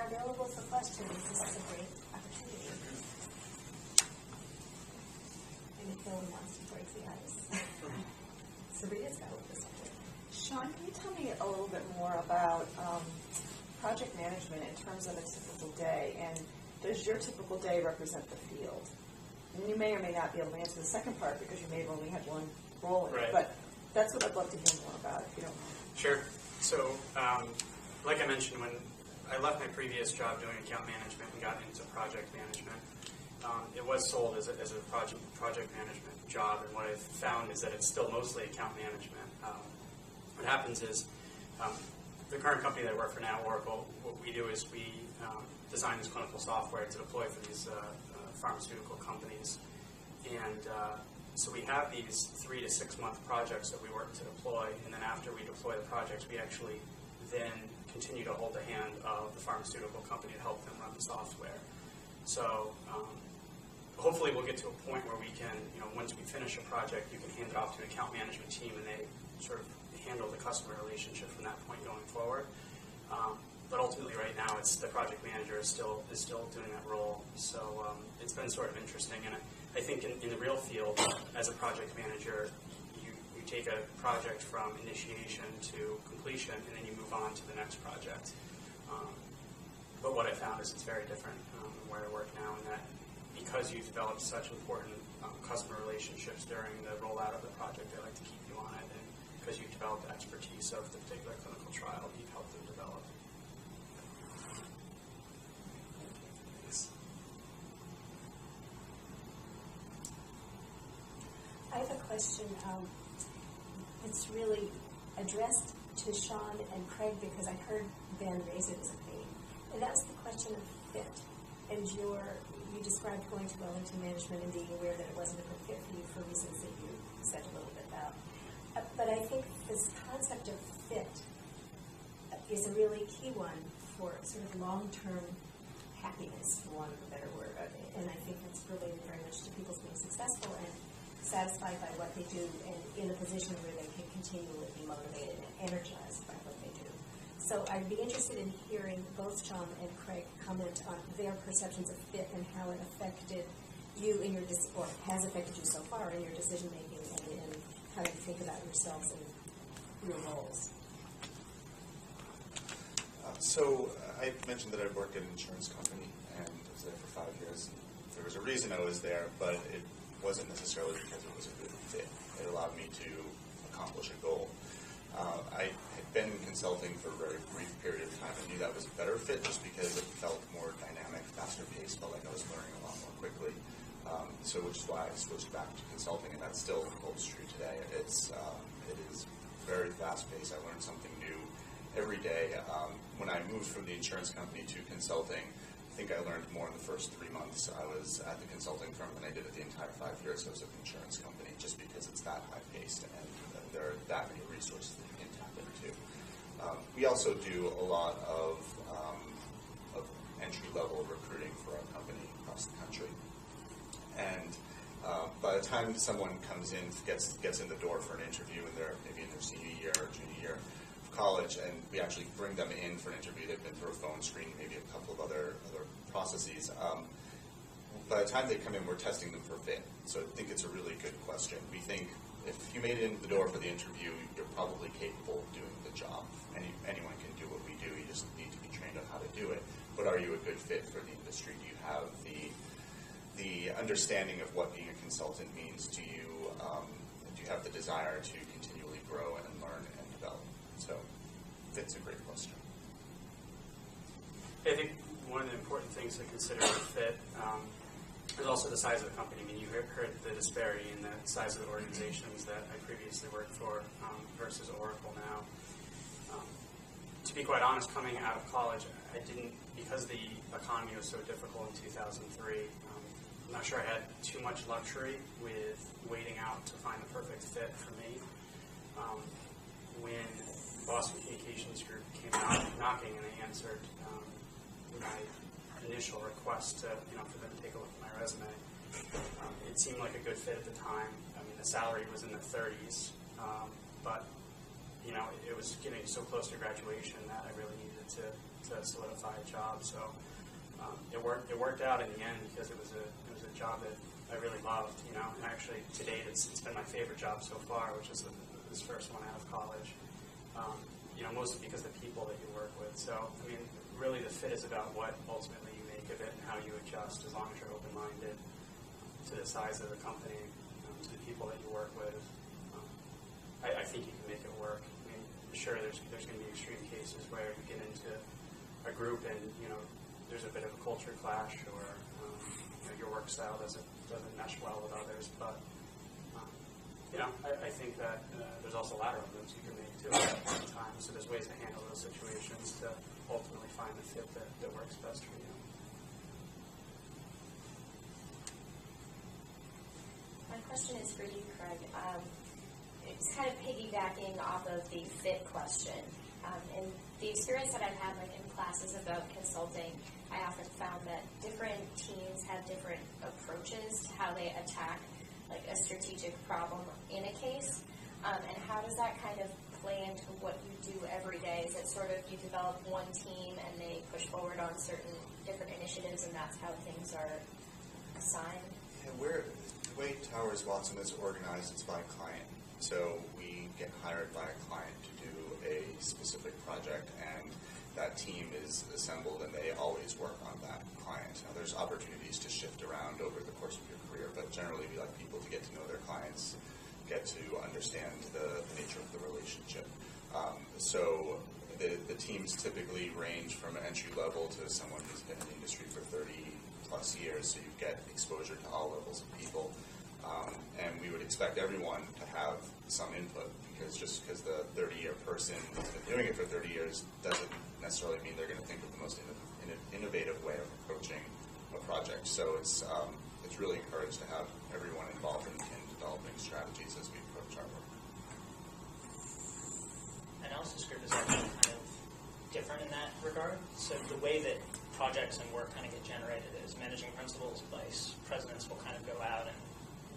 available for questions. This is a great opportunity. And if no one wants to break the ice, Sabrina's got to this one. Sean, can you tell me a little bit more about project management in terms of a typical day? And does your typical day represent the field? And you may or may not be able to answer the second part because you may have only had one role in it. But that's what I'd love to hear more about, if you don't mind. Sure. So, like I mentioned, when I left my previous job doing account management and got into project management, it was sold as a project management job, and what I've found is that it's still mostly account management. What happens is, the current company that I work for now, Oracle, what we do is we design this clinical software to deploy for these pharmaceutical companies. And so we have these 3 to 6 month projects that we work to deploy, and then after we deploy the projects, we actually then continue to hold the hand of the pharmaceutical company to help them run the software. So hopefully we'll get to a point where we can, once we finish a project, you can hand it off to an account management team and they sort of handle the customer relationship from that point going forward. But ultimately right now it's the project manager is still doing that role. So it's been sort of interesting, and I think in the real field, as a project manager, you take a project from initiation to completion and then you move on to the next project. But what I found is it's very different where I work now, in that because you've developed such important customer relationships during the rollout of the project, they like to keep you on it, and because you've developed the expertise of the particular clinical trial that you've helped them develop. Yes. I have a question that's really addressed to Sean and Craig, because I heard Ben raise it as a theme. And that's the question of fit. And you described going to Wellington Management and being aware that it wasn't a good fit for you for reasons that you said a little bit about. But I think this concept of fit is a really key one for sort of long-term happiness, for want of a better word. And I think it's related very much to people's being successful and satisfied by what they do, and in a position where they can continually be motivated and energized by what they do. So I'd be interested in hearing both Sean and Craig comment on their perceptions of fit and how it affected you in your or has affected you so far in your decision making, and in how you think about yourselves and your roles. So I mentioned that I worked at an insurance company and was there for 5 years. There was a reason I was there, but it wasn't necessarily because it was a good fit. It allowed me to accomplish a goal. I had been in consulting for a very brief period of time. I knew that was a better fit just because it felt more dynamic, faster paced, felt like I was learning a lot more quickly. So which is why I switched back to consulting, and that still holds true today. It is very fast paced. I learned something new every day. When I moved from the insurance company to consulting, I think I learned more in the first 3 months I was at the consulting firm than I did at the entire 5 years I was at the insurance company, just because it's that high paced and there are that many resources that you can tap into. We also do a lot of entry-level recruiting for our company across the country. And by the time someone comes in, gets in the door for an interview, and they're maybe in their senior year or junior year of college, and we actually bring them in for an interview, they've been through a phone screen, maybe a couple of other processes. By the time they come in, we're testing them for fit. So I think it's a really good question. We think if you made it into the door for the interview, you're probably capable of doing the job. Anyone can do what we do. You just need to be trained on how to do it. But are you a good fit for the industry? Do you have the understanding of what being a consultant means to you? Do you have the desire to continually grow and learn and develop? So fit's a great question. I think one of the important things to consider with fit is also the size of the company. I mean, you heard the disparity in the size of the organizations that I previously worked for versus Oracle now. To be quite honest, coming out of college, I didn't, because the economy was so difficult in 2003, I'm not sure I had too much luxury with waiting out to find the perfect fit for me. When Boston Communications Group came knocking and they answered my initial request to, for them to take a look at my resume, it seemed like a good fit at the time. I mean, the salary was in the 30s, but it was getting so close to graduation that I really needed to to solidify a job. So it worked out in the end because it was a job that I really loved, and actually to date it's been my favorite job so far, which is this first one out of college. Mostly because of the people that you work with. So, I mean, really the fit is about what ultimately you make of it and how you adjust as long as you're open-minded to the size of the company, to the people that you work with. I think you can make it work. I mean, sure, there's going to be extreme cases where you get into a group and, there's a bit of a culture clash or, your work style doesn't mesh well with others, but I think that there's also lateral moves you can make too at one time. So there's ways to handle those situations to ultimately find the fit that works best for you. My question is for you, Craig. It's kind of piggybacking off of the fit question. And the experience that I've had in classes about consulting, I often found that different teams have different approaches to how they attack a strategic problem in a case, and how does that kind of play into what you do every day? Is it sort of you develop one team and they push forward on certain different initiatives and that's how things are assigned? Yeah, the way Towers Watson is organized, it's by client. So we get hired by a client to do a specific project, and that team is assembled and they always work on that client. Now there's opportunities to shift around over the course of your career, but generally we like people to get to know their clients, get to understand the nature of the relationship. So the teams typically range from entry level to someone who's been in the industry for 30 plus years, so you get exposure to all levels of people. And we would expect everyone to have some input, because just because the 30-year person has been doing it for 30 years doesn't necessarily mean they're going to think of the most innovative way of approaching a project. So it's really encouraged to have everyone involved in developing strategies as we approach our work. Analysis group is actually kind of different in that regard. So the way that projects and work kind of get generated is managing principals, vice presidents will kind of go out and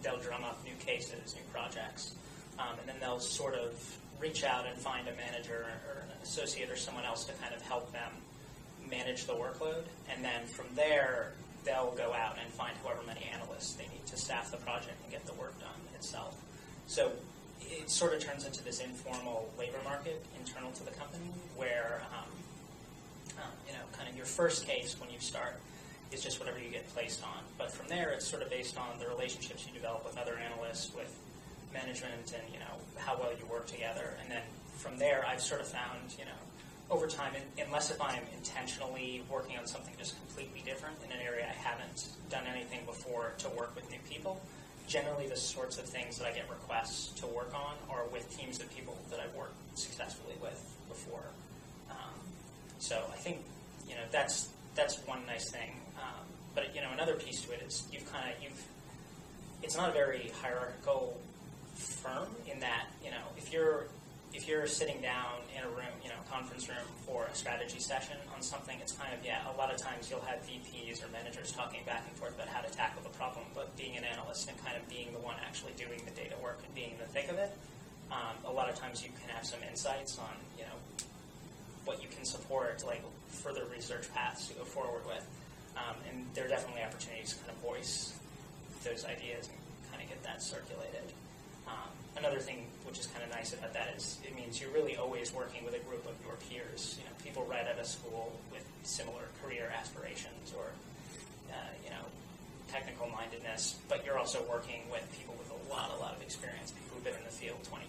they'll drum up new cases, new projects, and then they'll sort of reach out and find a manager or an associate or someone else to kind of help them manage the workload. And then from there, they'll go out and find however many analysts they need to staff the project and get the work done itself. So it sort of turns into this informal labor market internal to the company where, kind of your first case when you start is just whatever you get placed on. But from there, it's sort of based on the relationships you develop with other analysts, with management, and, how well you work together. And then from there, I've sort of found, over time, unless if I'm intentionally working on something just completely different in an area I haven't done anything before to work with new people, generally the sorts of things that I get requests to work on are with teams of people that I've worked successfully with before. So I think, that's one nice thing. But another piece to it is it's not a very hierarchical firm in that, if you're sitting down in a room, conference room for a strategy session on something, it's kind of, a lot of times you'll have VPs or managers talking back and forth about how to tackle the problem, but being an analyst and kind of being the one actually doing the data work and being in the thick of it, a lot of times you can have some insights on, what you can support, like further research paths to go forward with. And there are definitely opportunities to kind of voice those ideas and kind of get that circulated. Another thing which is kind of nice about that is it means you're really always working with a group of your peers, people right out of school with similar career aspirations or, technical mindedness, but you're also working with people with a lot of experience, people who've been in the field 20,